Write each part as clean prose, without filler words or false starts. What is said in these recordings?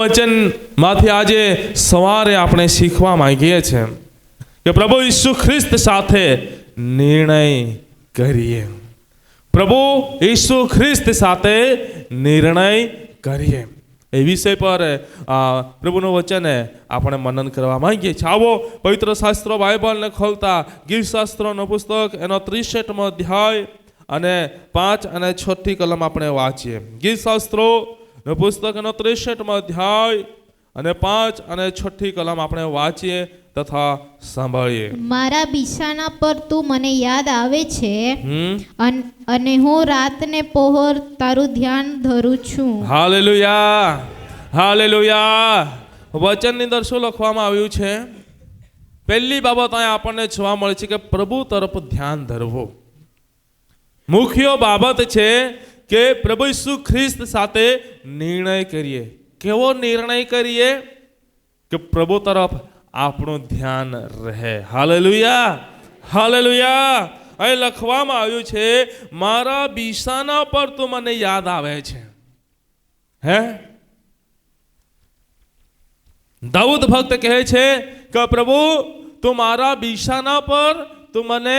વચન માંથી આજે સવારે આપણે શીખવા માંગીએ છીએ કે પ્રભુ ઈસુ ખ્રિસ્ત સાથે નિર્ણય કરીએ. પ્રભુ ઈસુ ખ્રિસ્ત સાથે નિર્ણય કરીએ એ વિષય પર પ્રભુનું વચન આપણે મનન કરવા માંગીએ છીએ. આવો પવિત્ર શાસ્ત્રો બાઇબલને ખોલતા ગીત શાસ્ત્રોનું પુસ્તક એનો 63મો અધ્યાય અને 5 અને 6 કલમ આપણે વાંચીએ. ગીત શાસ્ત્રો પુસ્તકનો 63મો અધ્યાય અને 5 અને 6 કલમ આપણે વાંચીએ તથા સાંભળીએ. મારા બિછાના પર તું મને યાદ આવે છે અને હું રાતને પહોર તારું ધ્યાન ધરું છું. Hallelujah, hallelujah. વચનની અંદર શું લખવામાં આવ્યું છે? પહેલી બાબત અહીંયા આપણને જોવા મળે છે કે પ્રભુ તરફ ધ્યાન ધરવું. મુખ્ય બાબત છે કે પ્રભુ ઈસુ ખ્રિસ્ત સાથે નિર્ણય કરીએ. કેવો નિર્ણય કરીએ? કે પ્રભુ તરફ આપણું ધ્યાન રહે. Hallelujah, hallelujah. અહીં લખવામાં આવ્યું છે મારા બિછાના પર તું મને યાદ આવે છે. હે, દાઉદ ભક્ત કહે છે કે પ્રભુ તું મારા બિછાના પર તું મને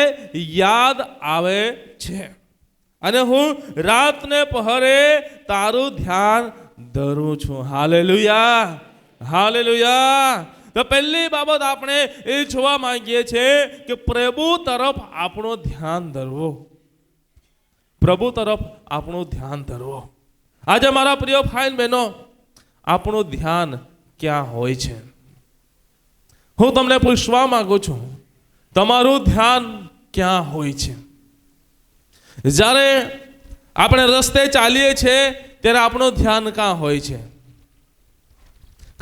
યાદ આવે છે અને હું રાતને પહરે તારું ધ્યાન ધરું છું. Hallelujah, hallelujah. તો પહેલી બાબત આપણે એ જોવા માંગીએ છીએ કે પ્રભુ તરફ આપણું ધ્યાન ધરવું. પ્રભુ તરફ આપણું ધ્યાન ધરવું. આજે મારા પ્રિય ભાઈ બહેનો, આપણું ધ્યાન ક્યાં હોય છે? હું તમને પૂછવા માંગુ છું, તમારું ધ્યાન ક્યાં હોય છે? જ્યારે આપણે રસ્તે ચાલીએ છીએ ત્યારે આપણું ધ્યાન ક્યાં હોય છે?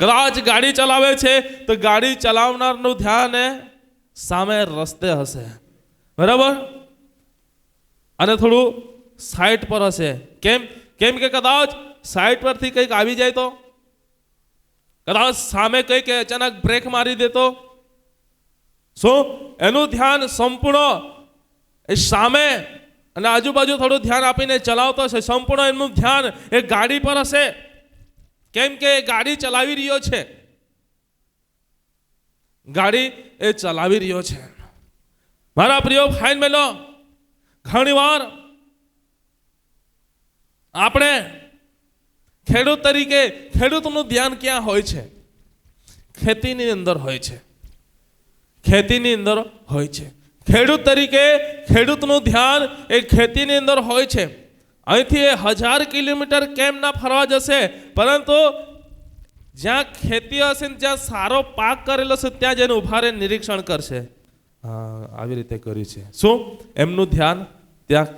કદાચ ગાડી ચલાવે છે તો ગાડી ચલાવનારનું ધ્યાન સામે રસ્તે હશે, બરાબર, અને થોડું સાઈડ પર હશે. કેમ કે કદાચ સાઈડ પરથી કંઈક આવી જાય તો, કદાચ સામે કંઈક અચાનક બ્રેક મારી દે તો શું એનું ધ્યાન સંપૂર્ણ એ સામે અને આજુબાજુ થોડું ધ્યાન આપીને ચલાવતો હશે. સંપૂર્ણ એનું ધ્યાન એ ગાડી પર હશે. કેમ કે ગાડી ચલાવી રહ્યો છે, ગાડી એ ચલાવી રહ્યો છે. મારા પ્રિય ભાઈ બહેનો, ઘણી વાર આપણે ખેડૂત તરીકે ખેડૂતનું ધ્યાન ક્યાં હોય છે? ખેતીની અંદર હોય છે. ખેતીની અંદર હોય છે. ખેડૂત તરીકે ખેડૂતનું ધ્યાન એ ખેતીની અંદર હોય છે. અહીંથી 1000 કિલોમીટર કેમ ના ફરવા જશે, પરંતુ જ્યાં ખેતી હશે ને જ્યાં સારો પાક કરેલો છે ત્યાં જઈને ઉભા રહીને નિરીક્ષણ કરશે. હા, આવી રીતે કર્યું છે. શું એમનું ધ્યાન ત્યાં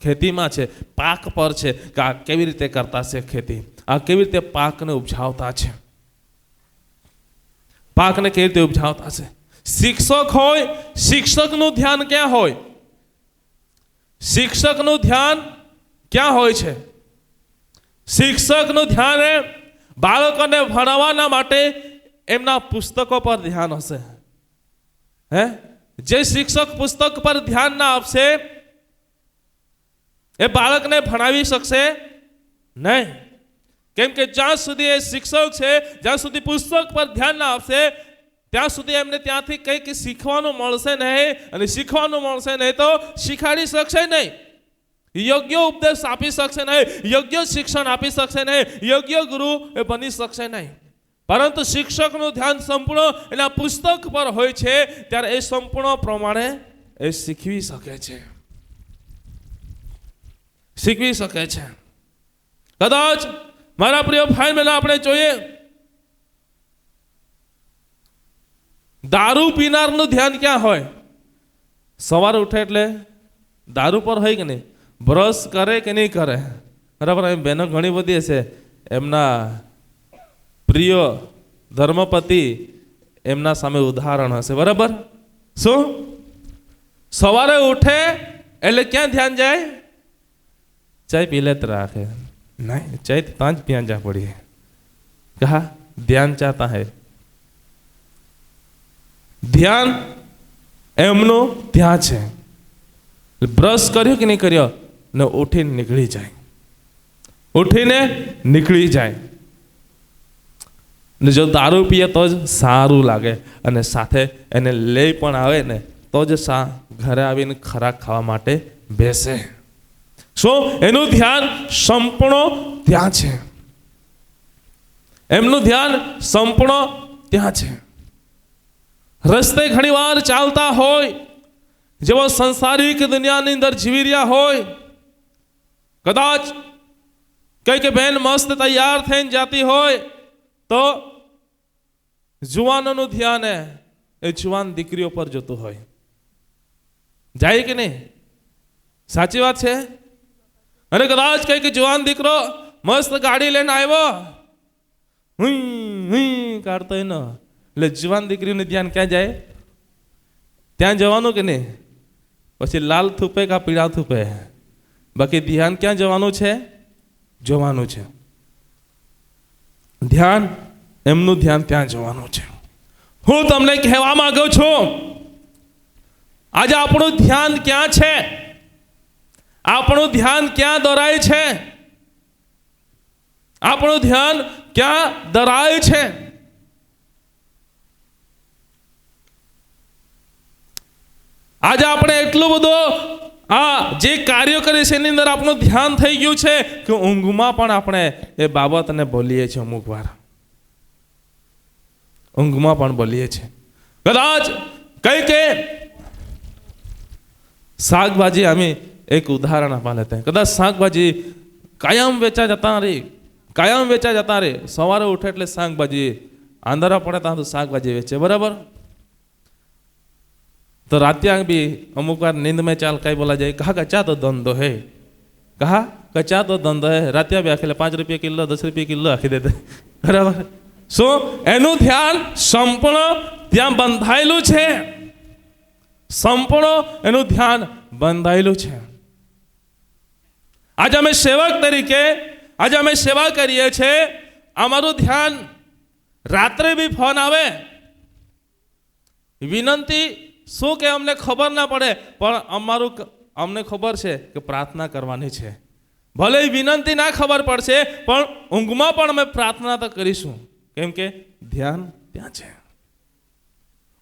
ખેતીમાં છે, પાક પર છે કે આ કેવી રીતે કરતા છે ખેતી, આ કેવી રીતે પાકને ઉપજાવતા છે, પાકને કેવી રીતે ઉપજાવતા છે. શિક્ષક હોય, શિક્ષકનું ધ્યાન ક્યાં હોય? શિક્ષકનું ધ્યાન ક્યાં હોય છે? શિક્ષકનું ધ્યાન બાળકોને ભણાવવાના માટે એમના પુસ્તકો પર ધ્યાન હશે. હે, જે શિક્ષક પુસ્તક પર ધ્યાન ના આપશે એ બાળકને ભણાવી શકશે નહીં. કેમ કે જ્યાં સુધી એ શિક્ષક છે, જ્યાં સુધી પુસ્તક પર ધ્યાન ના આપશે ત્યાં સુધી એમને ત્યાંથી કંઈક શીખવાનું મળશે નહીં, અને શીખવાનું મળશે નહીં તો શીખવાડી શકશે નહીં, યોગ્ય ઉપદેશ આપી શકશે નહીં, યોગ્ય શિક્ષણ આપી શકશે નહીં, યોગ્ય ગુરુ એ બની શકશે નહીં. પરંતુ શિક્ષકનું ધ્યાન સંપૂર્ણ એના પુસ્તક પર હોય છે ત્યારે એ સંપૂર્ણ પ્રમાણે એ શીખવી શકે છે, શીખવી શકે છે. કદાચ મારા પ્રિય ભાઈ બહેનો, આપણે જોઈએ દારૂ પીનારનું ધ્યાન ક્યાં હોય? સવારે ઉઠે એટલે દારૂ પર હોય કે નહીં? બ્રશ કરે કે નહીં કરે? બરાબર. બહેનો ઘણી બધી હશે, એમના પ્રિય ધર્મપતિ એમના સામે ઉદાહરણ હશે, બરાબર. શું સવારે ઉઠે એટલે ક્યાં ધ્યાન જાય? ચાય પી લેત રાખે નહીં, ચાય પાંચ पिया जा पड़ी है, कहा ध्यान चाहता है. ધ્યાન એમનું ત્યાં છે. બ્રશ કર્યો કે નહીં કર્યો ને ઉઠીને નીકળી જાય, ઉઠીને નીકળી જાય. ને જો દારૂ પીએ તો જ સારું લાગે, અને સાથે એને લઈ પણ આવે ને તો જ ઘરે આવીને ખોરાક ખાવા માટે બેસે. શું એનું ધ્યાન સંપૂર્ણ ત્યાં છે, એમનું ધ્યાન સંપૂર્ણ ત્યાં છે. રસ્તે ઘણી વાર ચાલતા હોય, જેવો સંસારિક દુનિયાની અંદર જીવી રહ્યા હોય, કદાચ કઈ કે બેન મસ્ત તૈયાર થઈને જતી હોય તો જુવાનોનું ધ્યાન એ જુવાન દીકરીઓ પર જતું હોય. જાય કે નહીં? સાચી વાત છે. અને કદાચ કઈ કે જુવાન દીકરો મસ્ત ગાડી લઈને આવ્યો, કાઢતો ન, એટલે જુવાન દીકરીનું ધ્યાન ક્યાં જાય? ત્યાં જવાનું કે નહીં? પછી લાલ થૂપે કા પીળા થૂપે, બાકી ધ્યાન ક્યાં જવાનું છે? જોવાનું છે. ધ્યાન, એમનું ધ્યાન ત્યાં જવાનું છે. હું તમને કહેવા માંગુ છું, આજે આપણું ધ્યાન ક્યાં છે? આપણું ધ્યાન ક્યાં દોરાય છે? આપણું ધ્યાન ક્યાં દોરાય છે? આજે આપણે એટલું બધું જે કાર્યો કરે છે એની અંદર આપણું ધ્યાન થઈ ગયું છે કે ઊંઘમાં પણ આપણે એ બાબતને બોલીએ છીએ. અમુક વાર ઊંઘમાં પણ બોલીએ છીએ. કદાચ કઈ કે શાકભાજી, અમે એક ઉદાહરણ આપવા લેते हैं. કદાચ શાકભાજી કાયમ વેચા જતા રહે, સવારે ઉઠે એટલે શાકભાજી, આંધળા પડે ત્યાં તો શાકભાજી વેચે, બરાબર? तो रात भी अमुक बार नींद में चाल कई बोला जाए, कहा कच्चा तो धंधो है, कहा कच्चा तो धंधो है. रातिया भी आखिले 5 रुपये किलो 10 रुपये किलो आखी देते, बराबर? શું એનું ધ્યાન સંપૂર્ણ ત્યાં બંધાયેલું છે, સંપૂર્ણ એનું ધ્યાન બંધાયેલું છે. આજે અમે સેવક તરીકે આજે અમે સેવા કરીએ છીએ, અમારું ધ્યાન રાત્રે બી ફોન આવે, વિનંતી શું કે અમને ખબર ના પડે, પણ અમને ખબર છે કે પ્રાર્થના કરવાની છે. ભલે વિનંતી ના ખબર પડશે, પણ ઊંઘમાં પણ અમે પ્રાર્થના તો કરીશું, કેમ કે ધ્યાન ત્યાં છે.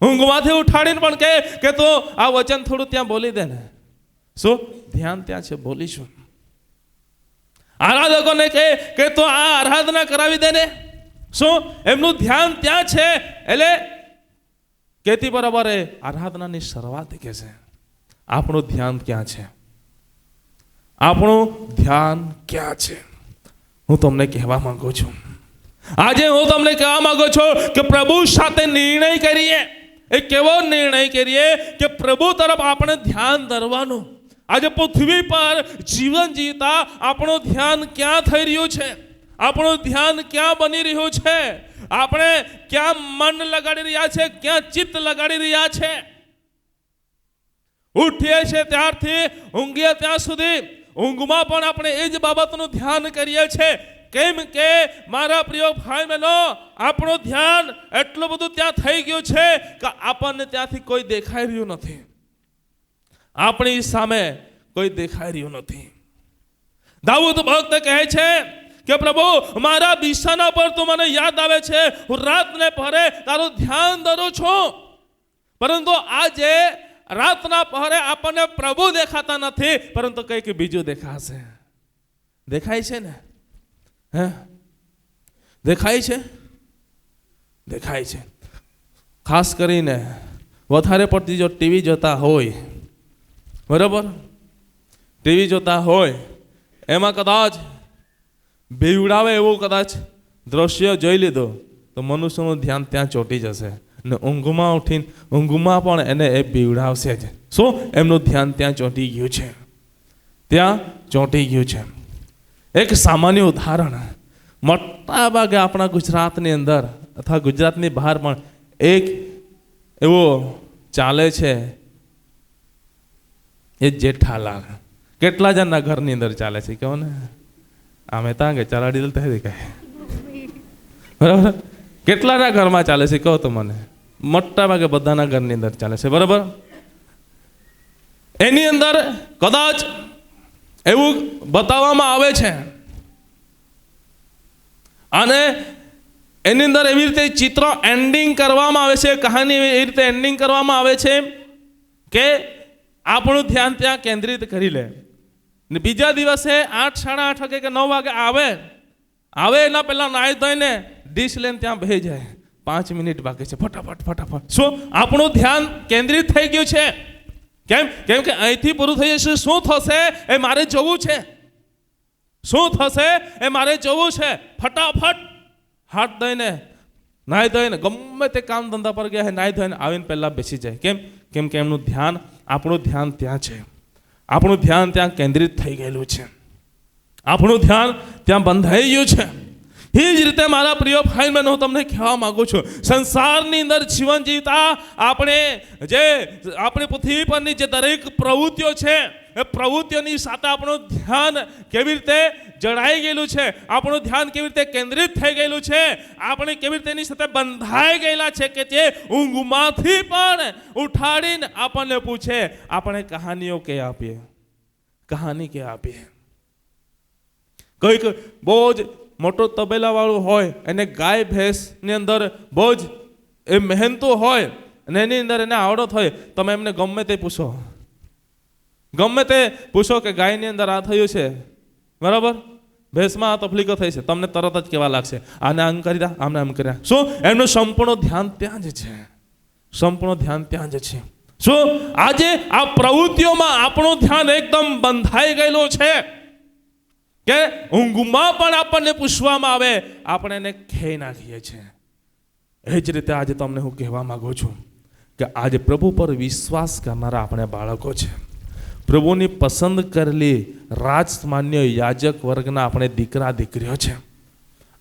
ઊંઘમાંથી ઉઠાડીને પણ કે તો આ વચન થોડું ત્યાં બોલી દે ને, શું ધ્યાન ત્યાં છે, બોલીશું. આરાધકોને કે તો આ આરાધના કરાવી દે ને, શું એમનું ધ્યાન ત્યાં છે. એટલે કેતી બરાબર એ આરાધનાની શરૂઆત કે છે. આપણું ધ્યાન ક્યાં છે? આપણું ધ્યાન ક્યાં છે? હું તમને કહેવા માંગુ છું, આજે હું તમને કહેવા માંગુ છું કે પ્રભુ સાથે નિર્ણય કરીએ. એ કેવો નિર્ણય કરીએ કે પ્રભુ તરફ આપણે ધ્યાન ધરવાનું. આજે પૃથ્વી પર જીવન જીવતા આપણું ધ્યાન ક્યાં થઈ રહ્યું છે? આપણું ધ્યાન ક્યાં બની રહ્યું છે? આપણે ક્યાં મન લગાડી રહ્યા છે? ક્યાં ચિત્ત લગાડી રહ્યા છે? ઉઠીએ છે ત્યારથી ઊંઘીએ ત્યાં સુધી, ઊંઘમાં પણ આપણે એ જ બાબતનું ધ્યાન કરીએ છીએ. કેમ કે મારા પ્રિય ભાઈ બહેનો, આપણું ધ્યાન એટલું બધું ત્યાં થઈ ગયું છે કે આપણને ત્યાંથી કોઈ દેખાઈ રહ્યું નથી, આપણી સામે કોઈ દેખાઈ રહ્યું નથી. દાઉદ ભક્ત કહે છે કે પ્રભુ મારા બિછાના પર તું મને યાદ આવે છે, હું રાતને પહરે તારું ધ્યાન ધરું છું. પરંતુ આજે રાતના પહરે આપણને પ્રભુ દેખાતા નથી, પરંતુ કંઈક બીજું દેખાશે. દેખાય છે ને? હે, દેખાય છે? દેખાય છે. ખાસ કરીને વધારે પડતી જો ટીવી જોતા હોય, બરાબર, ટીવી જોતા હોય એમાં કદાચ બેવડાવે એવું કદાચ દ્રશ્ય જોઈ લીધો તો મનુષ્યનું ધ્યાન ત્યાં ચોંટી જશે, ને ઊંઘમાં ઉઠીને ઊંઘમાં પણ એને એ બીવડાવશે જ. શું એમનું ધ્યાન ત્યાં ચોંટી ગયું છે? ત્યાં ચોંટી ગયું છે. એક સામાન્ય ઉદાહરણ, મોટા ભાગે આપણા ગુજરાતની અંદર અથવા ગુજરાતની બહાર પણ એક એવો ચાલે છે, એ જેઠાલાલ. કેટલા જણના ઘરની અંદર ચાલે છે કહો ને? આમે ત્યાં કે ચલાડી દે કહે, બરાબર? કેટલાના ઘરમાં ચાલે છે કહો તો મને? મોટા ભાગે બધાના ઘરની અંદર ચાલે છે, બરાબર? એની અંદર કદાચ એવું બતાવવામાં આવે છે, અને એની અંદર એવી રીતે ચિત્ર એન્ડિંગ કરવામાં આવે છે, કહાની એવી રીતે એન્ડિંગ કરવામાં આવે છે કે આપણું ધ્યાન ત્યાં કેન્દ્રિત કરી લે. ને બીજા દિવસે 8, 8:30 વાગે કે 9 વાગે આવે એના પહેલા નાહી ધોઈને ડીશ લઈને ત્યાં બેસી જાય. 5 મિનિટ બાકી છે, ફટાફટ. શું આપણું ધ્યાન કેન્દ્રિત થઈ ગયું છે? કેમ કે અહીંથી પૂરું થઈ જશે. શું થશે એ મારે જોવું છે. ફટાફટ હાથ ધોઈને નાહી ધોઈને ગમે તે કામ ધંધા પર ગયા નાહી ધોઈને આવીને પહેલા બેસી જાય. કેમ કે એમનું ધ્યાન, આપણું ધ્યાન ત્યાં છે. આપણું ધ્યાન ત્યાં કેન્દ્રિત થઈ ગયેલું છે. આપણું ધ્યાન ત્યાં બંધાઈ ગયું છે. એ જ રીતે મારા પ્રિય ભાઈ બહેનો, હું તમને કહેવા માંગુ છું, સંસારની અંદર જીવન જીવતા આપણી પૃથ્વી પરની જે દરેક પ્રવૃત્તિઓ છે એ પ્રવૃત્તિઓની સાથે આપણું ધ્યાન કેવી રીતે જડાઈ ગયેલું છે, આપણું ધ્યાન કેવી રીતે કેન્દ્રિત થઈ ગયેલું છે, આપણે કેવી રીતે એની સાથે બંધાઈ ગયેલા છે કે જે ઊંઘમાંથી પણ ઉઠાડીને આપણને પૂછે આપણે કહાની કે આપીએ. કોઈક બહુ જ મોટો તબેલા વાળું હોય, એને ગાય ભેંસની અંદર બહુ જ એ મહેનતું હોય અને એની અંદર એને આવડત હોય, તમે એમને ગમે તે પૂછો કે ગાયની અંદર આ થયું છે, બરાબર, ભેંસમાં આ તકલીફો થઈ છે, તમને તરત જ કેવા લાગશે આને આમ કરી દા, આમને આમ કર્યા. શું એમનું સંપૂર્ણ ધ્યાન ત્યાં જ છે. શું આજે આ પ્રવૃત્તિઓમાં આપણું ધ્યાન એકદમ બંધાઈ ગયેલું છે કે ઊંઘમાં પણ આપણને પૂછવામાં આવે આપણે એને ખેઈ નાખીએ છીએ. એ જ રીતે આજે તમને હું કહેવા માંગુ છું કે આજે પ્રભુ પર વિશ્વાસ કરનારા આપણે બાળકો છે. પ્રભુની પસંદ કરેલી રાજમાન્ય યાજક વર્ગના આપણે દીકરા દીકરીઓ છે.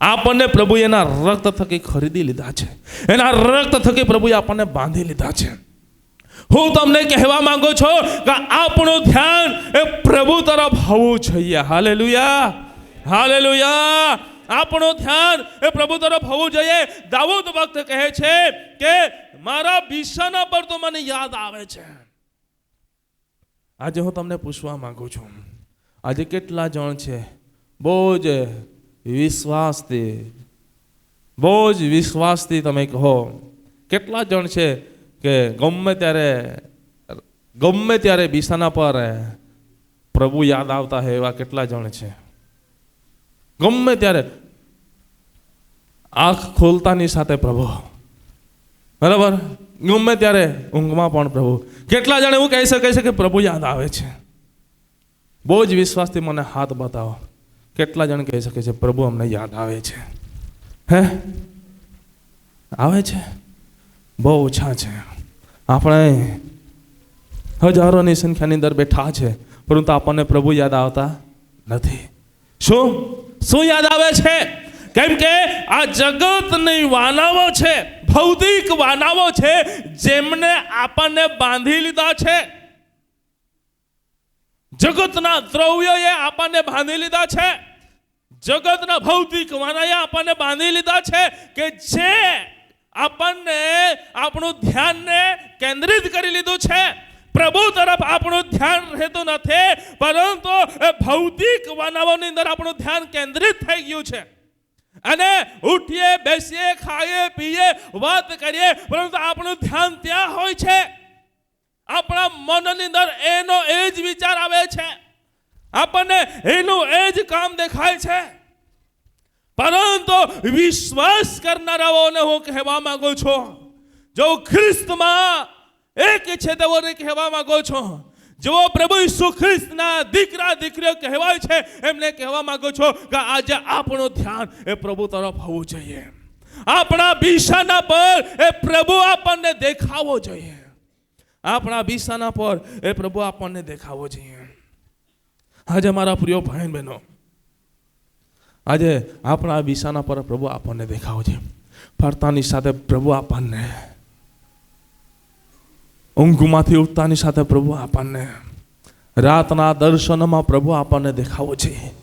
આપણને પ્રભુ એના રક્ત થકી ખરીદી લીધા છે. એના રક્ત થકી પ્રભુએ આપણને બાંધી લીધા છે. હું તમને કહેવા માંગુ છું કે આપણું ધ્યાન એ પ્રભુ તરફ હોવું જોઈએ. હાલેલુયા. આપણું ધ્યાન એ પ્રભુ તરફ હોવું જોઈએ. દાઉદ ભક્ત કહે છે કે મારા બિછાના પર તો મને યાદ આવે છે. આજે હું તમને પૂછવા માંગુ છું, આજે કેટલા જણ છે બહુ જ વિશ્વાસથી તમે કહો, કેટલા જણ છે કે ગમે ત્યારે બિછાના પર પ્રભુ યાદ આવતા હોય એવા કેટલા જણ છે? ગમે ત્યારે આંખ ખોલતાની સાથે પ્રભુ, બરાબર, ગમે ત્યારે ઊંઘમાં પણ પ્રભુ. કેટલા જણ એવું કહી શકે છે કે પ્રભુ યાદ આવે છે? બહુ જ વિશ્વાસથી મને હાથ બતાવો. કેટલા જણ કહી શકે છે પ્રભુ અમને યાદ આવે છે? આવે છે? બહુ ઓછા છે. આપણે હજારોની સંખ્યાની અંદર બેઠા છે, પરંતુ આપણને પ્રભુ યાદ આવતા નથી. શું યાદ આવે છે? કેમ કે આ જગતની વાનાઓ છે, ભૌતિક વાનાઓ છે, જેમને આપણને બાંધી લીધા છે. જગતના દ્રવ્યોએ આપણને બાંધી લીધા છે. જગતના ભૌતિક વાનાએ આપણને બાંધી લીધા છે કે જે આપણને આપણું ધ્યાનને કેન્દ્રિત કરી લીધું છે. પ્રભુ તરફ આપણું ધ્યાન રહેતું નથી, પરંતુ ભૌતિક વાનાઓની અંદર આપણું ધ્યાન કેન્દ્રિત થઈ ગયું છે. અને ઉઠીએ, બેસીએ, ખાઈએ, પીએ, વાત કરીએ, પરંતુ આપણું ધ્યાન ત્યાં હોય છે. આપણા મનની અંદર એનો એ જ વિચાર આવે છે, આપણને એનું એ જ કામ દેખાય છે. પરંતુ વિશ્વાસ કરનારાઓને હું કહેવા માંગુ છું, જો ખ્રિસ્તમાં એક છે તેઓને કહેવા માંગુ છું, જેઓ પ્રભુ ઈસુ ખ્રિસ્તના દીકરા દીકરીઓ કહેવાય છે, એમને કહેવા માંગુ છું કે આજે આપણું ધ્યાન એ પ્રભુ તરફ હોવું જોઈએ. આપણા બિછાના પર એ પ્રભુ આપણને દેખાવો જોઈએ. આપણા બિછાના પર એ પ્રભુ આપણને દેખાવો જોઈએ. આજે મારા પ્રિય ભાઈ બહેનો, આજે આપણા બિછાના પર પ્રભુ આપણને દેખાવો છે. ફરતાની સાથે પ્રભુ આપણને, ઊંઘમાંથી ઉઠતાની સાથે પ્રભુ આપણને, રાતના દર્શનમાં પ્રભુ આપણને દેખાવો છે.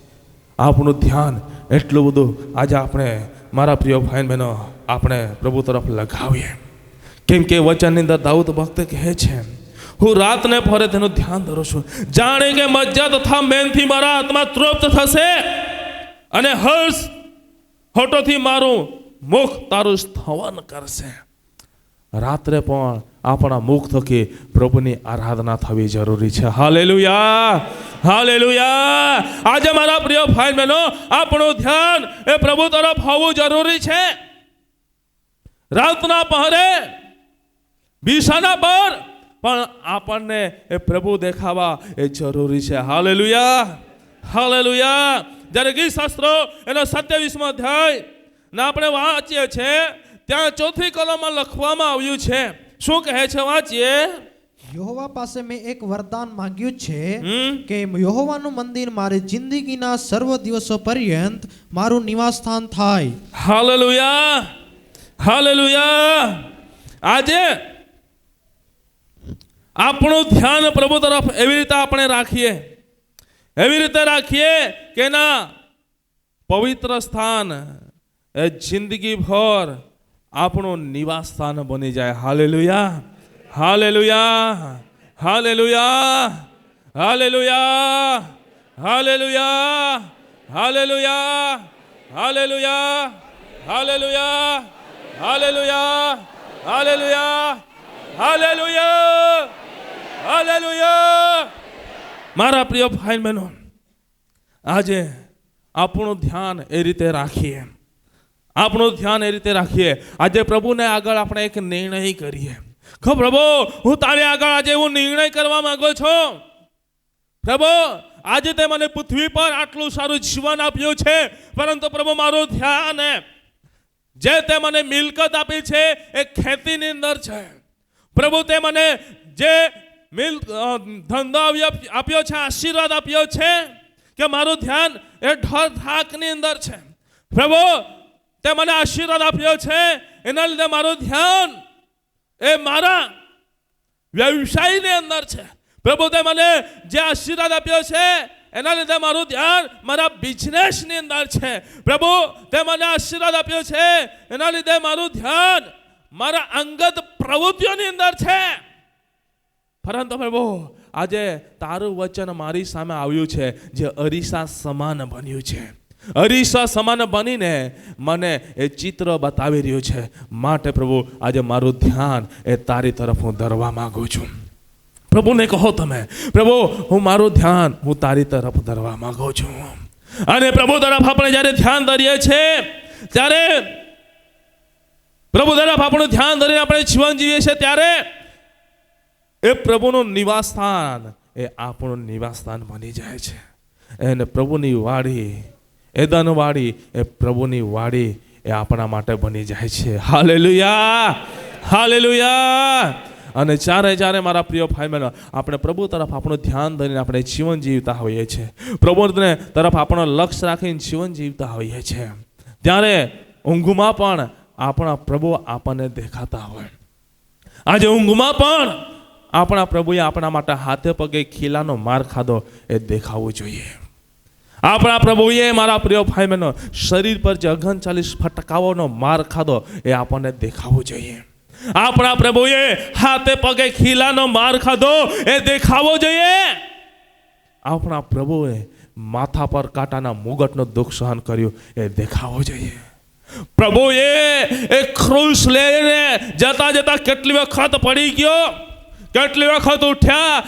આપણું ધ્યાન એટલું બધું આજે આપણે, મારા પ્રિય ભાઈ બહેનો, આપણે પ્રભુ તરફ લગાવીએ. કેમ કે વચનની અંદર દાઉદ ભક્ત કહે છે, હું રાતને ફરે તેનું ધ્યાન ધરું છું, જાણે કે મજ્જા તથા મેનથી મારા આત્મા તૃપ્ત થશે અને હર્ષ હોઠોથી મારું મુખ તારું સ્તવન કરશે. રાત્રે પણ આપણા મુખ થકી પ્રભુની આરાધના થવી જરૂરી છે. Hallelujah, hallelujah. આજે મારા પ્રિય ભાઈ બહેનો, આપણું ધ્યાન એ પ્રભુ તરફ હોવું જરૂરી છે. રાતના પહરે બિછાના પર પણ આપણને એ પ્રભુ દેખાવા એ જરૂરી છે. Hallelujah, hallelujah. જ્યારે ગીત શાસ્ત્રો એનો 27મો અધ્યાય ને આપણે વાંચીએ છીએ, ત્યાં 4th કલમમાં લખવામાં આવ્યું છે. શું કહે છે? વાંચીએ. યહોવા પાસે મેં એક વરદાન માંગ્યું છે કે યહોવાનું મંદિર મારી જિંદગીના સર્વ દિવસો પર્યંત મારું નિવાસસ્થાન થાય. Hallelujah, hallelujah. આજે આપણું ધ્યાન પ્રભુ તરફ એવી રીતે આપણે રાખીએ, એવી રીતે રાખીએ કે ના પવિત્ર સ્થાન એ જિંદગી ભર આપણું નિવાસ સ્થાન બની જાય. Hallelujah, hallelujah, hallelujah, hallelujah, hallelujah, hallelujah, hallelujah, hallelujah, hallelujah, hallelujah, hallelujah, hallelujah. મારા પ્રિય ભાઈ બહેનો, આજે આપણું ધ્યાન એ રીતે રાખીએ, આપણું ધ્યાન એ રીતે રાખીએ. આજે પ્રભુને આગળ આપણે એક નિર્ણય કરીએ કે પ્રભુ, હું તારી આગળ આજે એવું નિર્ણય કરવા માંગુ છું. પ્રભુ, આજે તે મને પૃથ્વી પર આટલું સારું જીવન આપ્યું છે, પરંતુ પ્રભુ મારું ધ્યાન જે તે મને મિલકત આપી છે એ ખેતીની અંદર છે. પ્રભુ, તે મને જે ધંધો આપ્યો છે, આશીર્વાદ આપ્યો છે, કે મારું ધ્યાન એ ઢોર થાકની અંદર છે. પ્રભુ, તે મને આશીર્વાદ આપ્યો છે, એના લીધે મારું ધ્યાન એ મારા વ્યવસાયની અંદર છે. પ્રભુ, તે મને જે આશીર્વાદ આપ્યો છે એના લીધે મારું ધ્યાન મારા બિઝનેસની અંદર છે. પ્રભુ, તે મને આશીર્વાદ આપ્યો છે, એના લીધે મારું ધ્યાન મારા અંગત પ્રવૃત્તિઓની અંદર છે. પરંતુ પ્રભુ, આજે તારું વચન મારી સામે આવ્યું છે, જે અરીસા સમાન બન્યું છે. અરીસા સમાન બનીને મને એ ચિત્ર બતાવી રહ્યું છે. માટે પ્રભુ, આજે મારું ધ્યાન એ તારી તરફ હું ધરવા માંગુ છું. પ્રભુને કહો તમે, પ્રભુ, હું મારું ધ્યાન હું તારી તરફ ધરવા માંગુ છું. અને પ્રભુ તરફ આપણે જ્યારે ધ્યાન ધરીએ છીએ, ત્યારે પ્રભુ તરફ આપણું ધ્યાન ધરીને આપણે જીવન જીવીએ છીએ, ત્યારે એ પ્રભુનું નિવાસ સ્થાન એ આપણું નિવાસ સ્થાન બની જાય છે. અને પ્રભુની વાડી, એદન વાડી, એ પ્રભુની વાડી એ આપણા માટે બની જાય છે. Hallelujah, hallelujah. અને જ્યારે મારા પ્રિય ભાઈ બહેનો, આપણે પ્રભુ તરફ આપણું ધ્યાન ધરીને આપણે જીવન જીવતા હોઈએ છીએ, પ્રભુને તરફ આપણો લક્ષ્ય રાખીને જીવન જીવતા હોઈએ છીએ, ત્યારે ઊંઘમાં પણ આપણા પ્રભુ આપણને દેખાતા હોય. આજે ઊંઘમાં પણ આપણા પ્રભુએ આપણા માટે હાથે પગે ખીલાનો માર ખાધો એ દેખાવું જોઈએ. આપણા પ્રભુએ, મારા પ્રિય ભાઈ બહેનો, શરીર પર જે 39 ફટકાઓનો માર ખાધો એ આપણને દેખાવું જોઈએ. આપણા પ્રભુએ હાથે પગે ખીલાનો માર ખાધો એ દેખાવો જોઈએ. આપણા પ્રભુએ માથા પર કાંટાના મુગટનો દુઃખ સહન કર્યું એ દેખાવો જોઈએ. પ્રભુએ એક ક્રૂસ લઈને જતા જતા કેટલી વખત પડી ગયો, કેટલી વખત ઉઠ્યા,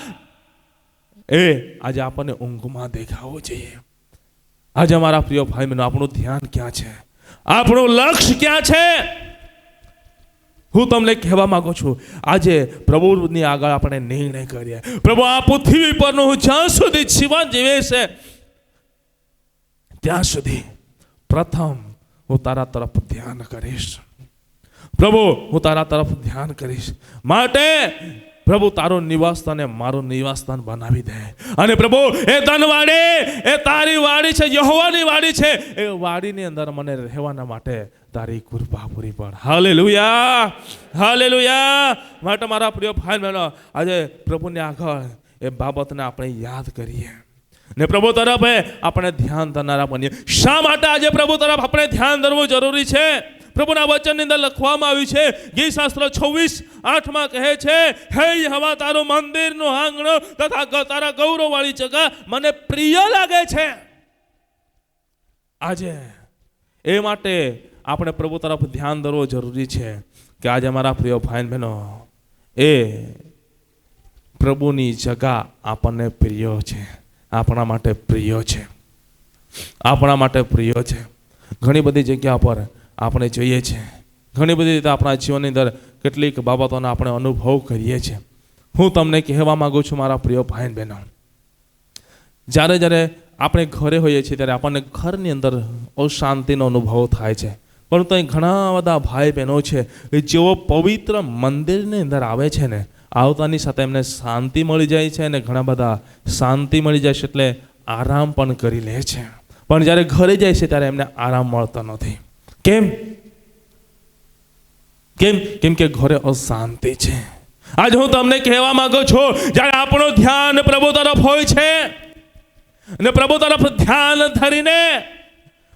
એ આજે આપણને ઊંઘમાં દેખાવો જોઈએ. આજે મારા પ્રિય ભાઈ બહેનો, આપણું ધ્યાન ક્યાં છે? આપણું લક્ષ્ય ક્યાં છે? હું તમને કહેવા માંગુ છું, આજે પ્રભુની આગળ આપણે નિર્ણય કરીએ. પ્રભુ, આ પૃથ્વી પરનું હું જ્યાં સુધી જીવન જીવે છે, ત્યાં સુધી પ્રથમ હું તારા તરફ ધ્યાન કરીશ. પ્રભુ, હું તારા તરફ ધ્યાન કરીશ. માટે પ્રભુ, તારું નિવાસસ્થાન મારું નિવાસસ્થાન બનાવી દે. અને પ્રભુ, એ ધનવાડી એ તારી વાડી છે, યહોવાની વાડી છે, એ વાડીની અંદર મને રહેવાના માટે તારી કૃપા પૂરી પડ. Hallelujah, hallelujah. માટે મારા પ્રિય ભાઈ બહેનો, આજે પ્રભુને આગળ એ બાબતને આપણે યાદ કરીએ ને પ્રભુ તરફ આપણે ધ્યાન ધરનારા બનીએ. શા માટે આજે પ્રભુ તરફ આપણે ધ્યાન ધરવું જરૂરી છે? પ્રભુના વચનની અંદર લખવામાં આવ્યું છે, ગીત શાસ્ત્ર 26:8 કહે છે, હે યહોવા, તારું મંદિરનું આંગણો તથા તારા ગૌરવવાળી જગા મને પ્રિય લાગે છે. આજે એ માટે આપણે પ્રભુ તરફ ધ્યાન દરવું જરૂરી છે કે આજે મારા પ્રિય ભાઈ બહેનો એ પ્રભુની જગા આપણને પ્રિય છે, આપણા માટે પ્રિય છે, આપણા માટે પ્રિય છે. ઘણી બધી જગ્યા પર આપણે જોઈએ છીએ, ઘણી બધી રીતે આપણા જીવનની અંદર કેટલીક બાબતોનો આપણે અનુભવ કરીએ છીએ. હું તમને કહેવા માગું છું મારા પ્રિય ભાઈ બહેનો, જ્યારે જ્યારે આપણે ઘરે હોઈએ છીએ ત્યારે આપણને ઘરની અંદર અશાંતિનો અનુભવ થાય છે. પરંતુ અહીં ઘણા બધા ભાઈ બહેનો છે કે જેઓ પવિત્ર મંદિરની અંદર આવે છે ને, આવતાની સાથે એમને શાંતિ મળી જાય છે અને ઘણા બધા શાંતિ મળી જાય છે એટલે આરામ પણ કરી લે છે. પણ જ્યારે ઘરે જાય છે ત્યારે એમને આરામ મળતો નથી. કેમ? કેમ? કેમ કે ઘરે અશાંતિ છે. આજે હું તમને કહેવા માંગુ છું, જ્યારે આપણું ધ્યાન પ્રભુ તરફ હોય છે અને પ્રભુ તરફ ધ્યાન ધરીને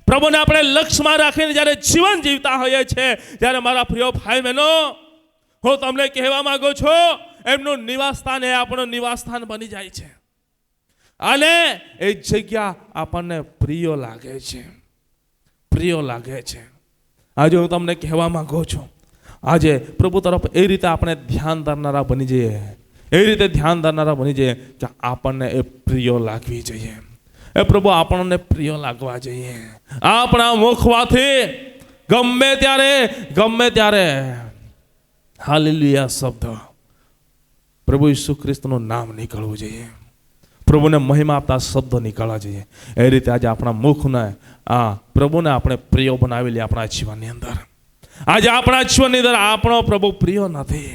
પ્રભુને આપણે લક્ષ્યમાં રાખીને જ્યારે જીવન જીવતા હોઈએ છીએ, ત્યારે મારા પ્રિય ભાઈ બહેનો, હું તમને કહેવા માંગુ છું, એમનું નિવાસસ્થાન એ આપણું નિવાસસ્થાન બની જાય છે અને એ જગ્યા આપણને પ્રિય લાગે છે, પ્રિય લાગે છે. આજે હું તમને કહેવા માંગુ છું, આજે પ્રભુ તરફ એ રીતે આપણે ધ્યાન ધરનારા બની જઈએ, એ રીતે ધ્યાન ધરનારા બની જઈએ કે આપણને એ પ્રિય લાગવી જોઈએ. એ પ્રભુ આપણને પ્રિય લાગવા જોઈએ. આપણા મુખમાંથી ગમે ત્યારે હાલેલુયા શબ્દ પ્રભુ ઈસુ ખ્રિસ્તનું નામ નીકળવું જોઈએ, પ્રભુને મહિમા આપતા શબ્દો નીકળવા જોઈએ. એ રીતે આજે આપણા મુખને પ્રભુને આપણે પ્રિય બનાવી લઈએ આપણા જીવનની અંદર. આજે આપણા જીવનની અંદર આપણો પ્રભુ પ્રિય નથી,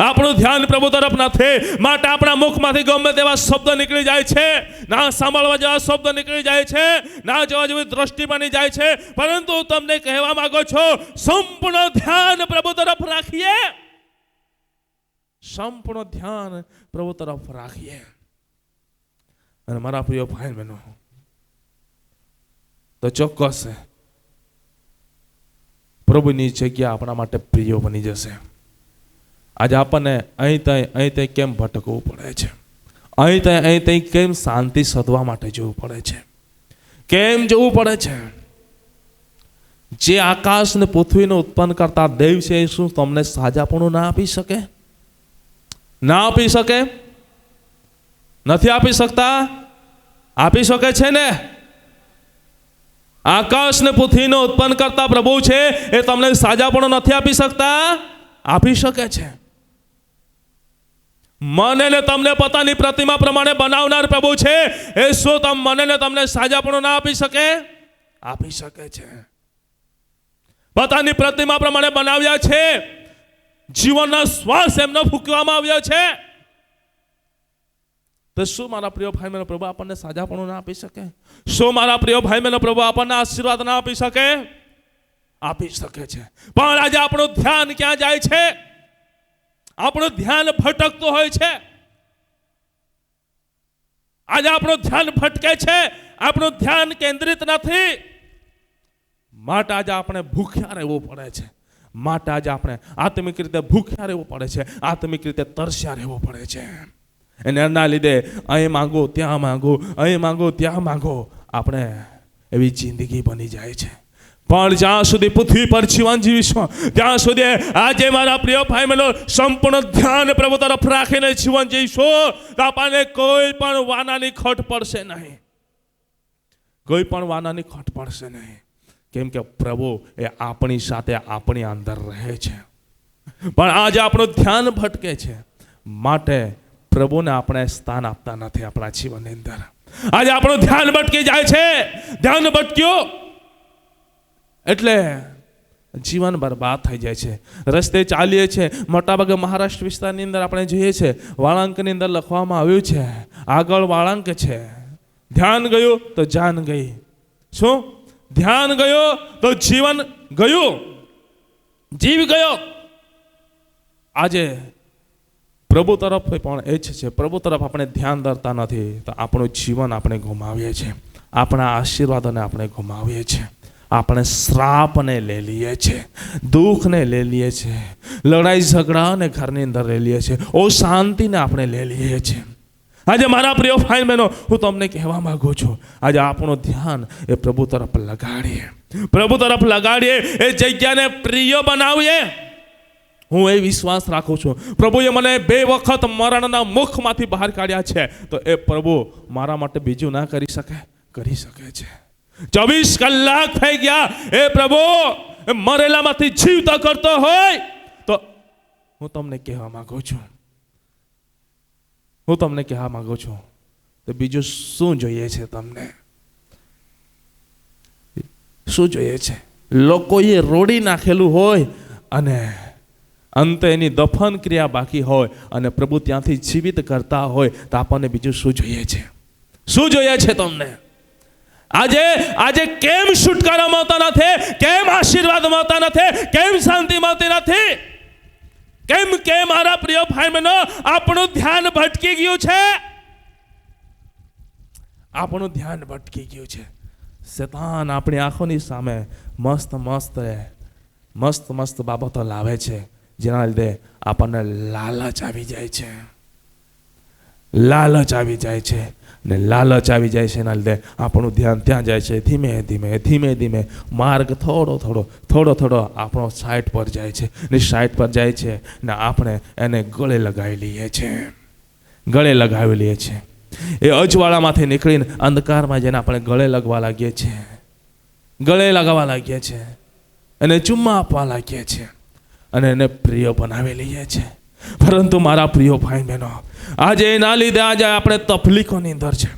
આપણું ધ્યાન પ્રભુ તરફ નથી, માટે આપણા મુખમાંથી ગમે તેવા શબ્દ નીકળી જાય છે, ના સાંભળવા જેવા શબ્દ નીકળી જાય છે, ના જોવા જેવી દ્રષ્ટિ બની જાય છે. પરંતુ તમને કહેવા માંગો છો, સંપૂર્ણ ધ્યાન પ્રભુ તરફ રાખીએ, સંપૂર્ણ ધ્યાન પ્રભુ તરફ રાખીએ. અને મારા પ્રિય ભાઈ બહેનો, તો ચોક્કસ પ્રભુની જગ્યા આપણા માટે પ્રિય બની જશે. આજે આપણને અહીં ત્યાં કેમ ભટકવું પડે છે? અહીં ત્યાં કેમ શાંતિ શોધવા માટે જવું પડે છે? કેમ જવું પડે છે? જે આકાશ ને પૃથ્વીને ઉત્પન્ન કરતા દેવ છે, શું તમને સાજાપણું ના આપી શકે? ના આપી શકે? નથી આપી શકતા? આપી શકે છે ને? આકાશ ને પૃથ્વીને ઉત્પન્ન કરતા પ્રભુ છે, એ તમને સાજાપણું નથી આપી શકતા? આપી શકે છે. મને ને તમને પોતાની પ્રતિમા પ્રમાણે બનાવનાર પ્રભુ છે, એ શું મને ને તમને સાજાપણું ના આપી શકે? આપી શકે છે. પોતાની પ્રતિમા પ્રમાણે બનાવ્યા છે, જીવનનો શ્વાસ એમનો ફૂંકવામાં આવ્યો છે, તો શું મારા પ્રિય ભાઈ બહેનો પ્રભુ આપણને સાજાપણું ના આપી શકે? શું મારા પ્રિય ભાઈ બહેનો પ્રભુ આપણને આશીર્વાદ ના આપી શકે? આપી શકે છે. પણ આજે આપણું ધ્યાન ક્યાં જાય છે? આપણું ધ્યાન ભટકતું હોય છે. આજે આપણું ધ્યાન ભટકે છે, આપણું ધ્યાન કેન્દ્રિત નથી. માટે આજે આપણે ભૂખ્યા રહેવું પડે છે, માટે આજે આપણે આત્મિક રીતે ભૂખ્યા રહેવું પડે છે, આત્મિક રીતે તરસ્યા રહેવું પડે છે. એના લીધે અહીં માંગો ત્યાં માંગો, અહીં માંગો ત્યાં માંગો, આપણે એવી જિંદગી બની જાય છે. પણ જ્યાં સુધી પૃથ્વી પર જીવન જીવીશું, ત્યાં સુધી આજે મારા પ્રિય ભાઈ બહેનો સંપૂર્ણ ધ્યાન પ્રભુ તરફ રાખીને જીવન જીવીશું, તો આપણને કોઈ પણ વાનાની ખોટ પડશે નહીં, કોઈ પણ વાનાની ખોટ પડશે નહીં. કેમ કે પ્રભુ એ આપણી સાથે આપણી અંદર રહે છે. પણ આજે આપણું ધ્યાન ભટકે છે, માટે પ્રભુને આપણે સ્થાન આપતા નથી આપણા જીવનની અંદર. આજે આપણું ધ્યાન ભટકી જાય છે. ધ્યાન ભટક્યું એટલે જીવન બરબાદ થઈ જાય છે. રસ્તે ચાલીએ છીએ, મોટાભાગે મહારાષ્ટ્ર વિસ્તારની અંદર આપણે જોઈએ છીએ, વાળાંકની અંદર લખવામાં આવ્યું છે, આગળ વાળાંક છે, ધ્યાન ગયું તો જાન ગઈ. શું? ધ્યાન ગયું તો જીવન ગયું, જીવ ગયો. આજે પ્રભુ તરફ પણ એ જ છે, પ્રભુ તરફ આપણે ધ્યાન ધરતા નથી તો આપણું જીવન આપણે ગુમાવીએ છીએ, આપણા આશીર્વાદોને આપણે ગુમાવીએ છીએ, આપણે શ્રાપને લઈ લઈએ છીએ, દુઃખને લઈ લઈએ છીએ, લડાઈ ઝઘડાને ઘરની અંદર લઈ લઈએ છીએ, અશાંતિને આપણે લઈ લઈએ છીએ. આજે મારા પ્રિય ભાઈ બહેનો, હું તમને કહેવા માંગુ છું, આજે આપણું ધ્યાન એ પ્રભુ તરફ લગાડીએ, પ્રભુ તરફ લગાડીએ, એ જગ્યાને પ્રિય બનાવીએ. હું એ વિશ્વાસ રાખું છું, પ્રભુએ મને 2 વખત મરણના મુખમાંથી બહાર કાઢ્યા છે, તો એ પ્રભુ મારા માટે બીજું ના કરી શકે? કરી શકે છે. 24 કલાક થઈ ગયા, એ પ્રભુ મરેલામાંથી જીવતા કરતો હોય તો હું તમને કહેવા માંગુ છું, હું તમને કહેવા માંગુ છું, તો બીજું શું જોઈએ છે? તમને શું જોઈએ છે? લોકોએ રોડી નાખેલું હોય અને અંતે એની દફન ક્રિયા બાકી હોય અને પ્રભુ ત્યાંથી જીવિત કરતા હોય, તો આપણને બીજું શું જોઈએ છે? શું જોઈએ છે તમને? આજે કેમ છુટકારો મળતો નથી? કેમ આશીર્વાદ મળતા નથી? કેમ શાંતિ મળતી નથી? કેમ કે મારા પ્રિય ભાઈ બહેનો, આપણું ધ્યાન ભટકી ગયું છે. આપણું ધ્યાન ભટકી ગયું છે. શેતાન આપણી આંખોની સામે મસ્ત બાબતો લાવે છે, જેના લીધે આપણને લાલચ આવી જાય છે. લાલચ આવી જાય છે ને લાલચ આવી જાય છે, એના લીધે આપણું ધ્યાન ત્યાં જાય છે. ધીમે ધીમે માર્ગ થોડો આપણો સાઈડ પર જાય છે ને સાઈડ પર જાય છે ને આપણે એને ગળે લગાવી લઈએ છીએ. એ અજવાળામાંથી નીકળીને અંધકારમાં જઈને આપણે ગળે લગાવવા લાગીએ છીએ, એને ચુમ્મા આપવા લાગીએ છીએ અને એને પ્રિય બનાવી લઈએ છીએ. પરંતુ મારા પ્રિય ભાઈ બહેનો, આજે એના લીધે આજે આપણે તકલીફોની અંદર છે,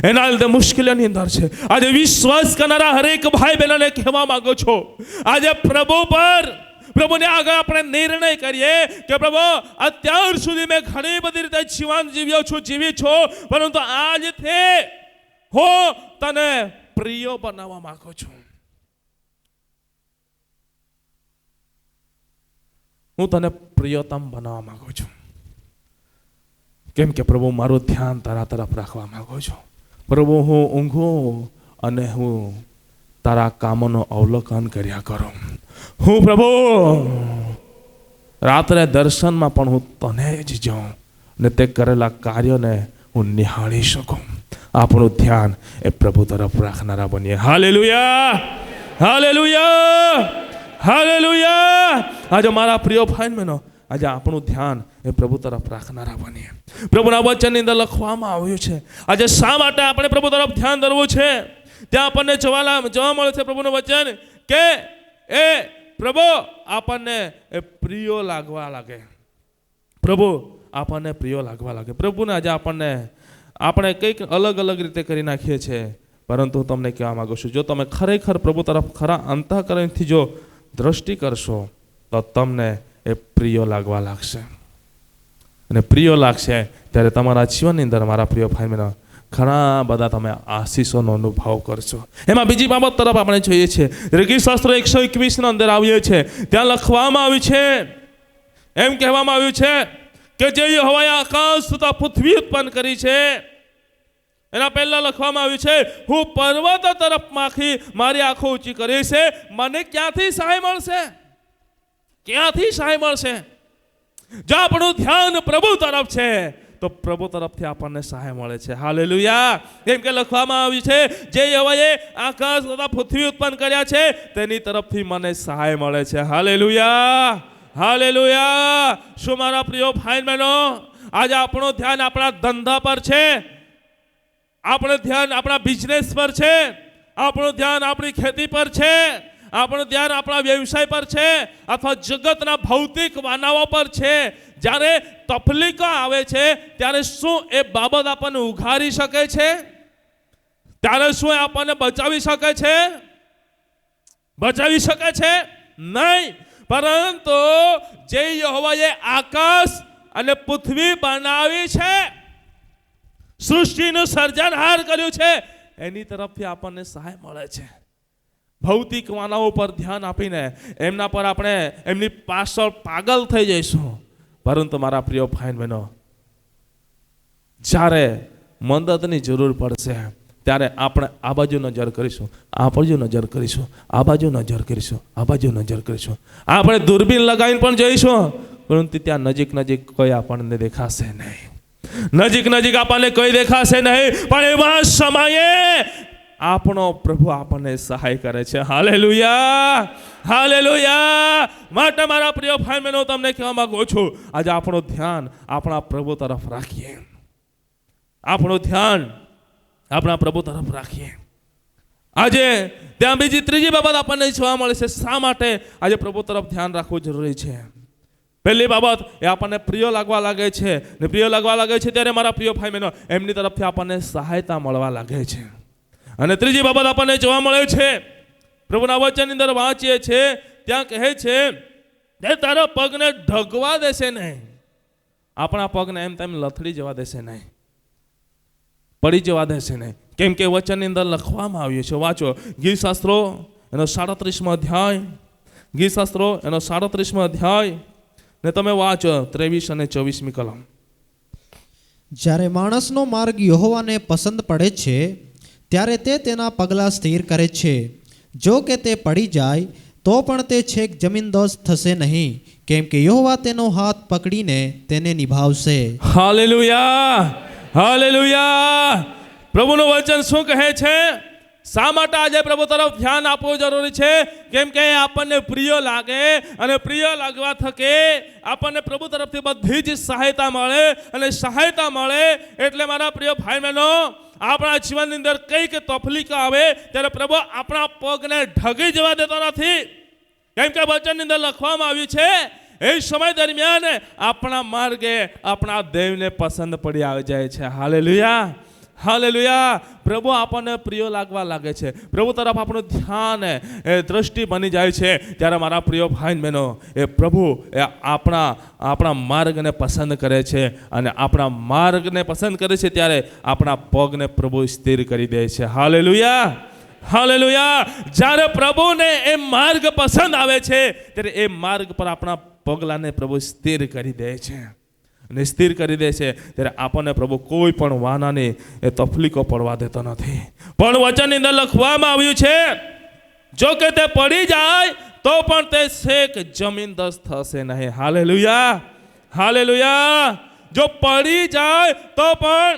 એના લીધે મુશ્કેલીઓની અંદર છે. આજે વિશ્વાસ કરનારા હરેક ભાઈ બહેનોને કહેવા માંગુ છું, આજે પ્રભુને આગળ આપણે નિર્ણય કરીએ કે પ્રભુ, અત્યાર સુધી મેં ઘણી બધી રીતે જીવન જીવી છું, પરંતુ આજથી હું તને પ્રિય બનાવવા માંગુ છું. હું તને પ્રિયતમ બનાવવા માંગુ છું. કેમ કે પ્રભુ, મારું ધ્યાન તારા તરફ રાખવા માંગુ છું. પ્રભુ, હું ઊંઘું અને હું તારા કામોનું અવલોકન કર્યા કરું. હું પ્રભુ રાત્રે દર્શનમાં પણ હું તને જ જાઉં ને તે કરેલા કાર્યોને હું નિહાળી શકું. આપણું ધ્યાન એ પ્રભુ તરફ રાખનારા બનીએ. Hallelujah, hallelujah, hallelujah. આજે મારા પ્રિય ભાઈ બહેનો, આજે આપણું ધ્યાન એ પ્રભુ તરફ રાખનારા બનીએ. પ્રભુના વચનની અંદર લખવામાં આવ્યું છે, આજે શા માટે આપણે પ્રભુ તરફ ધ્યાન ધરવું છે? ત્યાં આપણને જોવા મળે છે પ્રભુનું વચન કે એ પ્રભુ આપણને એ પ્રિય લાગવા લાગે. પ્રભુ આપણને પ્રિય લાગવા લાગે. પ્રભુને આજે આપણે કંઈક અલગ રીતે કરી નાખીએ છીએ. પરંતુ તમને કહેવા માંગુ છું, જો તમે ખરેખર પ્રભુ તરફ ખરા અંતઃકરણથી જો દ્રષ્ટિ કરશો તો તમને એ પ્રિય લાગવા લાગશે. અને પ્રિય લાગશે ત્યારે તમારા જીવનની અંદર મારા પ્રિય ભાઈ બહેનો, ઘણા બધા તમે આશીષોનો અનુભવ કરશો. એમાં બીજી બાબત તરફ આપણે જોઈએ છીએ, રેગીશાસ્ત્ર 121 અંદર આવીએ છીએ, ત્યાં લખવામાં આવ્યું છે, એમ કહેવામાં આવ્યું છે કે જે યહોવાએ આકાશ તથા પૃથ્વી ઉત્પન્ન કરી છે, એના પહેલા લખવામાં આવ્યું છે, હું પર્વત તરફમાંથી મારી આંખો ઊંચી કરી છે, મને ક્યાંથી સહાય મળશે? ક્યાંથી સહાય મળશે? જો આપણું ધ્યાન પ્રભુ તરફ છે તો પ્રભુ તરફથી આપણને સહાય મળે છે. હાલેલુયા. કેમ કે લખવામાં આવ્યું છે, જે યહોવાએ આકાશ તથા પૃથ્વી ઉત્પન્ન કર્યા છે તેની તરફથી મને સહાય મળે છે. Hallelujah, hallelujah. શું મારા પ્રિય ભાઈ બહેનો, આજે આપણું ધ્યાન આપણા ધંધા પર છે, આપણું ધ્યાન આપણા બિઝનેસ પર છે, આપણું ધ્યાન આપણી ખેતી પર છે, આપણું ધ્યાન આપણા વ્યવસાય પર છે, અથવા જગતના ભૌતિક વાનાઓ પર છે? જ્યારે તકલીફો આવે છે ત્યારે શું એ બાબત આપણને ઉઘારી શકે છે? ત્યારે શું એ આપણને બચાવી શકે છે? બચાવી શકે છે? નહીં. પરંતુ જે યહોવાએ આકાશ અને પૃથ્વી બનાવી છે, સૃષ્ટિનું સર્જનહાર કર્યું છે, એની તરફથી આપણને સહાય મળે છે. ભૌતિક માનવો પર ધ્યાન આપીને એમના પર આપણે એમની પાછળ પાગલ થઈ જઈશું. પરંતુ મારા પ્રિય ભાઈ બહેનો, જ્યારે મદદની જરૂર પડશે ત્યારે આપણે આ બાજુ નજર કરીશું, આ બાજુ નજર કરીશું, આ બાજુ નજર કરીશું, આ બાજુ નજર કરીશું. આપણે દૂરબીન લગાવીને પણ જોઈશું, પરંતુ ત્યાં નજીક કોઈ આપણને દેખાશે નહીં. નજીક નજીક આપણને કોઈ દેખાશે નહીં, પણ એવા સમયે આપણો પ્રભુ આપણને સહાય કરે છે. Hallelujah, hallelujah. માટે મારા પ્રિય ભાઈ બહેનો, તમને કહેવા માંગુ છું, આજે આપણું ધ્યાન આપણા પ્રભુ તરફ રાખીએ. આપણું ધ્યાન આપણા પ્રભુ તરફ રાખીએ. આજે ત્યાં બીજી ત્રીજી બાબત આપણને જોવા મળે છે. શા માટે આજે પ્રભુ તરફ ધ્યાન રાખવું જરૂરી છે? પહેલી બાબત એ આપણને પ્રિય લાગવા લાગે છે, ને પ્રિય લાગવા લાગે છે ત્યારે મારા પ્રિય ભાઈ બહેનો, એમની તરફથી આપણને સહાયતા મળવા લાગે છે. અને ત્રીજી બાબત આપણને જોવા મળે છે, પ્રભુના વચનની અંદર વાંચીએ છીએ, ત્યાં કહે છે તે તારા પગને ઢગવા દેશે નહીં. આપણા પગને એમ તેમ લથડી જવા દેશે નહીં, પડી જવા દેશે નહીં. કેમ કે વચનની અંદર લખવામાં આવ્યું છે. વાંચો ગીતશાસ્ત્રો એનો 37મો અધ્યાય, ગીતશાસ્ત્રો એનો 37મો અધ્યાય, ને તમે વાંચો 23 અને 24મી કલમ. જ્યારે માણસનો માર્ગ યહોવાને પસંદ પડે છે, ત્યારે તે તેના પગલાં સ્થિર કરે છે. જો કે તે પડી જાય તો પણ તે છેક જમીનદોસ્ત થશે નહીં, કેમ કે યહોવા તેનો હાથ પકડીને તેને નિભાવશે. Hallelujah, hallelujah. પ્રભુનું વચન શું કહે છે? શા માટે આજે પ્રભુ તરફ ધ્યાન આપવું જરૂરી છે? કેમ કે આપણને પ્રિય લાગે, અને પ્રિય લાગવા થકે આપણને પ્રભુ તરફથી બધી જ સહાયતા મળે, અને સહાયતા મળે એટલે મારા પ્રિય ભાઈ બહેનો, આપણા જીવનની અંદર કંઈક તકલીફ આવે ત્યારે પ્રભુ આપણા પગને ઢગી જવા દેતો નથી. કેમ કે વચનની અંદર લખવામાં આવ્યું છે, એ સમય દરમિયાન આપણા માર્ગે આપણા દેવને પસંદ પડી આવી જાય છે. Hallelujah, hallelujah. પ્રભુ આપણને પ્રિય લાગવા લાગે છે, પ્રભુ તરફ આપણું ધ્યાન એ દ્રષ્ટિ બની જાય છે ત્યારે મારા પ્રિય ભાઈ બહેનો, એ પ્રભુ એ આપણા માર્ગને પસંદ કરે છે, અને આપણા માર્ગને પસંદ કરે છે ત્યારે આપણા પગને પ્રભુ સ્થિર કરી દે છે. Hallelujah, hallelujah. જ્યારે પ્રભુને એ માર્ગ પસંદ આવે છે ત્યારે એ માર્ગ પર આપણા પગલાને પ્રભુ સ્થિર કરી દે છે, અને સ્થિર કરી દે છે ત્યારે આપણને પ્રભુ કોઈ પણ વાનાની એ તકલીફો પડવા દેતો નથી. પણ વચનની અંદર લખવામાં આવ્યું છે, જો કે તે પડી જાય તો પણ તે છેક જમીનદોસ્ત થશે નહીં. Hallelujah, hallelujah. જો પડી જાય તો પણ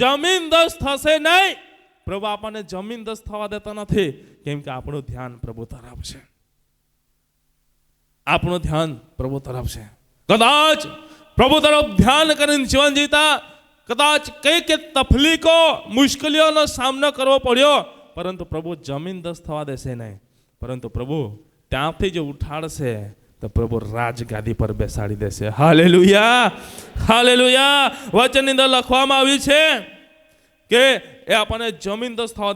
જમીનદોસ્ત થશે નહીં. પ્રભુ આપણને જમીનદોસ્ત થવા દેતો નથી, કેમ કે આપણું ધ્યાન પ્રભુ તરફ છે. આપણું ધ્યાન પ્રભુ તરફ છે. કદાચ પ્રભુ તરફ ધ્યાન કરીને જીવન જીતા કદાચ કઈ તકલીફો, મુશ્કેલીઓનો સામનો કરવો પડ્યો, પરંતુ પ્રભુ જમીનદોસ્ત થવા દેશે નહીં. પરંતુ પ્રભુ ત્યાંથી જે ઉઠાડશે તો પ્રભુ રાજગાદી પર બેસાડી દેશે. Hallelujah, hallelujah. વચનની અંદર લખવામાં આવ્યું છે કે એ આપણને જમીનદોસ્ત થવા